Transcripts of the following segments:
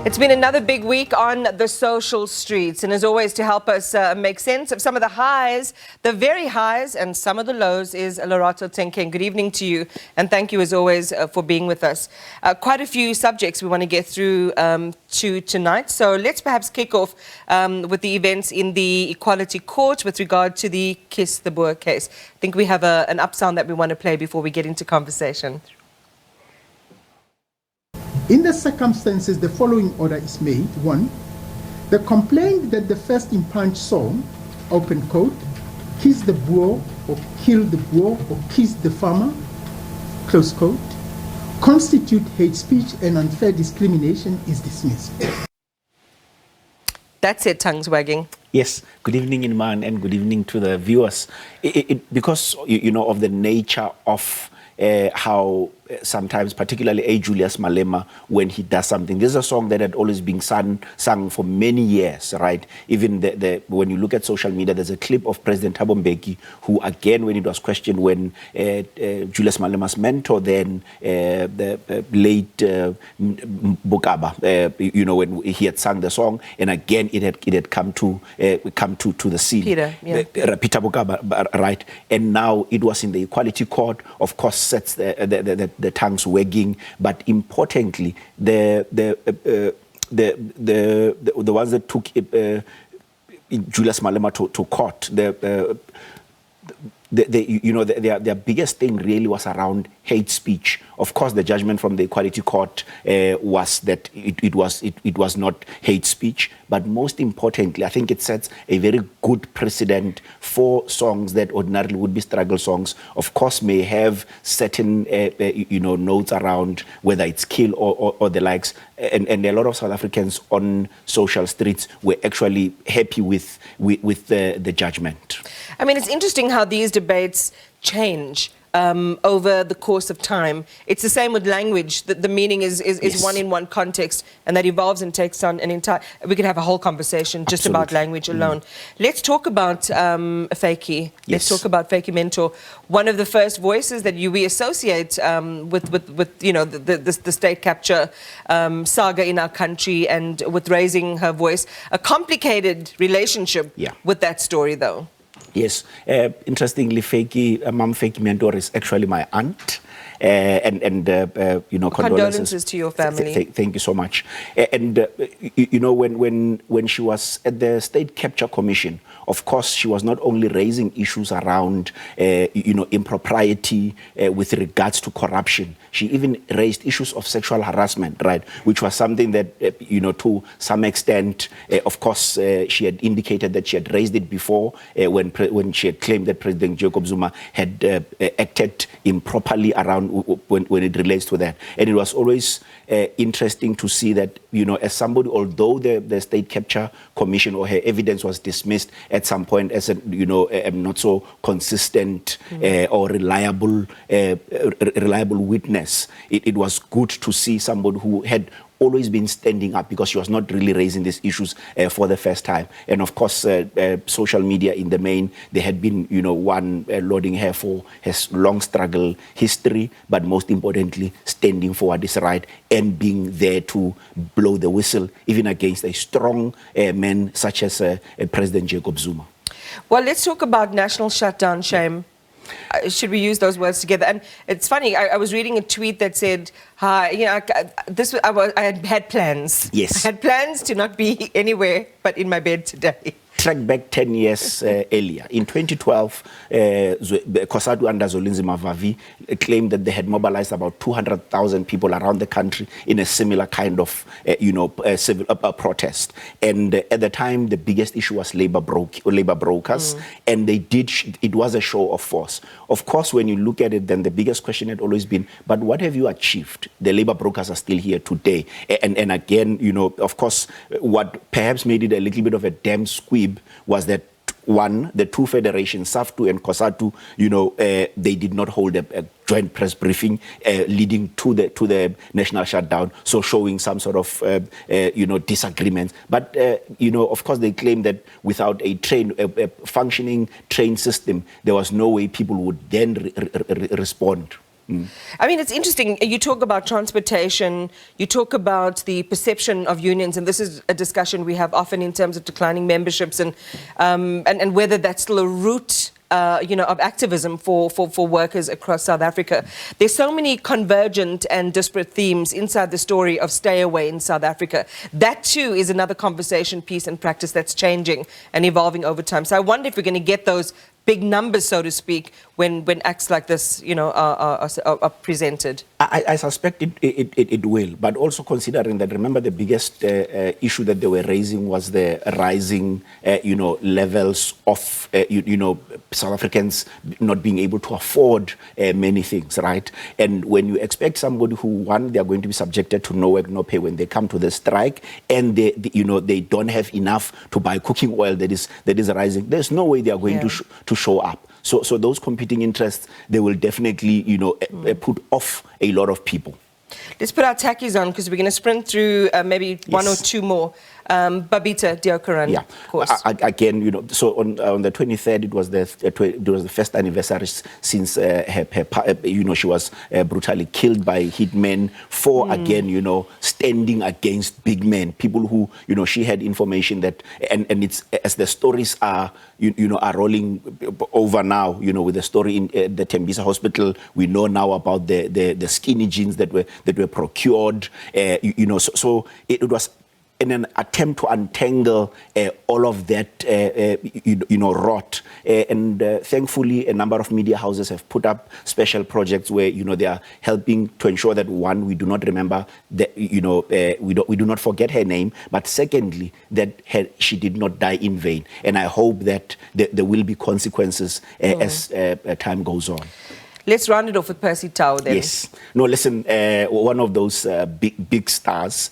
It's been another big week on the social streets, and as always, to help us make sense of some of the highs, the very highs, and some of the lows is Lorato Tshenkeng. Good evening to you, and thank you as always for being with us. Quite a few subjects we want to get through to tonight, so let's perhaps kick off with the events in the Equality Court with regard to the Kiss the Boer case. I think we have an upsound that we want to play before we get into conversation. In the circumstances, the following order is made. 1. The complaint that the first in punch song, open quote, kiss the Boer or kill the Boer or kiss the farmer, close quote, constitute hate speech and unfair discrimination is dismissed. That's it, tongues wagging. Yes, good evening, Inman, and good evening to the viewers. Because, you know, of the nature of how sometimes, particularly A. Julius Malema, when he does something. This is a song that had always been sung for many years, right? Even when you look at social media, there's a clip of President Thabo Mbeki, who again, when it was questioned when Julius Malema's mentor then, the late Bokaba, you know, when he had sung the song, and again it had come to the scene. Peter Bokaba, right? And now it was in the Equality Court, of course, sets the tongues wagging, but importantly, the ones that took Julius Malema to court, their biggest thing really was around hate speech. Of course, the judgment from the Equality Court was that it was not hate speech, but most importantly, I think it sets a very good precedent for songs that ordinarily would be struggle songs. Of course, may have certain notes around whether it's kill or the likes, and a lot of South Africans on social streets were actually happy with the judgment. I mean, it's interesting how these debates change over the course of time. It's the same with language. The meaning is yes. One in one context, and that evolves and takes on an entire... We could have a whole conversation just Absolutely. about language alone. Let's talk about Fakey. Yes. Let's talk about Fakey Mentor. One of the first voices that we associate with you know, the state capture saga in our country, and with raising her voice. A complicated relationship with that story, though. Yes, interestingly, Mom Fakey Mentor is actually my aunt, condolences to your family. Thank you so much. And when she was at the State Capture Commission, of course, she was not only raising issues around impropriety with regards to corruption. She even raised issues of sexual harassment, right, which was something that to some extent, of course, she had indicated that she had raised it before when she had claimed that President Jacob Zuma had acted improperly around when it relates to that. And it was always interesting to see that, as somebody, although the State Capture Commission or her evidence was dismissed at some point as a not so consistent or reliable witness, it was good to see somebody who had always been standing up, because she was not really raising these issues for the first time. And of course, social media in the main, they had been, one lauding her for her long struggle history, but most importantly, standing for what is right and being there to blow the whistle, even against a strong man such as President Jacob Zuma. Well, let's talk about national shutdown, shame. Should we use those words together? And it's funny, I was reading a tweet that said, hi, I had plans. Yes. I had plans to not be anywhere but in my bed today. Track back 10 years earlier. In 2012, COSATU under Zolinzi Mavavi claimed that they had mobilized about 200,000 people around the country in a similar kind of, civil protest. And at the time, the biggest issue was labor brokers, and they did. It was a show of force. Of course, when you look at it, then the biggest question had always been, but what have you achieved? The labor brokers are still here today. And again, of course, what perhaps made it a little bit of a damn squib was that, one, the two federations, SAFTU and COSATU, they did not hold a joint press briefing leading to the national shutdown, so showing some sort of, disagreements. But, of course, they claim that without a functioning train system, there was no way people would then respond. I mean, it's interesting. You talk about transportation, you talk about the perception of unions, and this is a discussion we have often in terms of declining memberships and whether that's still a route of activism for workers across South Africa. There's so many convergent and disparate themes inside the story of Stay Away in South Africa. That too is another conversation piece and practice that's changing and evolving over time. So I wonder if we're going to get those big numbers, so to speak, when acts like this, are presented. I suspect it will, but also considering that, remember, the biggest issue that they were raising was the rising, levels of, South Africans not being able to afford many things, right? And when you expect somebody who, one, they are going to be subjected to no work, no pay when they come to the strike, and they don't have enough to buy cooking oil that is rising, there's no way they are going to show up. So those competing interests, they will definitely, put off a lot of people. Let's put our tackies on because we're going to sprint through maybe one or two more. Babita Deokaran, yeah, of course. Again, so on the 23rd, it was the first anniversary since she was brutally killed by hitmen for again, standing against big men, people who, she had information that, and it's as the stories are, are rolling over now, with the story in the Tembisa Hospital, we know now about the skinny jeans that were procured, so it was in an attempt to untangle all of that, rot. And thankfully, a number of media houses have put up special projects where, they are helping to ensure that, one, we do not remember, that, we do not forget her name, but secondly, that she did not die in vain. And I hope that there will be consequences as time goes on. Let's round it off with Percy Tau then. Yes. No, listen, one of those big stars,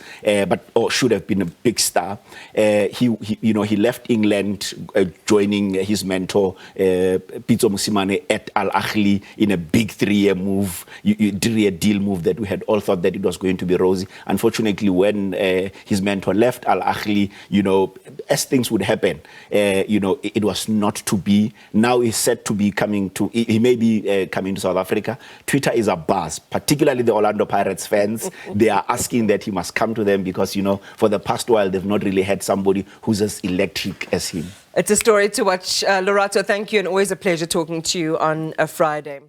or should have been a big star. He left England, joining his mentor, Pitso Mosimane at Al Ahly in a big 3-year move, 3-year deal move that we had all thought that it was going to be rosy. Unfortunately, when his mentor left Al Ahly, as things would happen, it was not to be. Now he's set to be coming to, he may be coming to South Africa. Twitter is abuzz, particularly the Orlando Pirates fans. They are asking that he must come to them because, for the past while, they've not really had somebody who's as electric as him. It's a story to watch. Lorato, thank you, and always a pleasure talking to you on a Friday.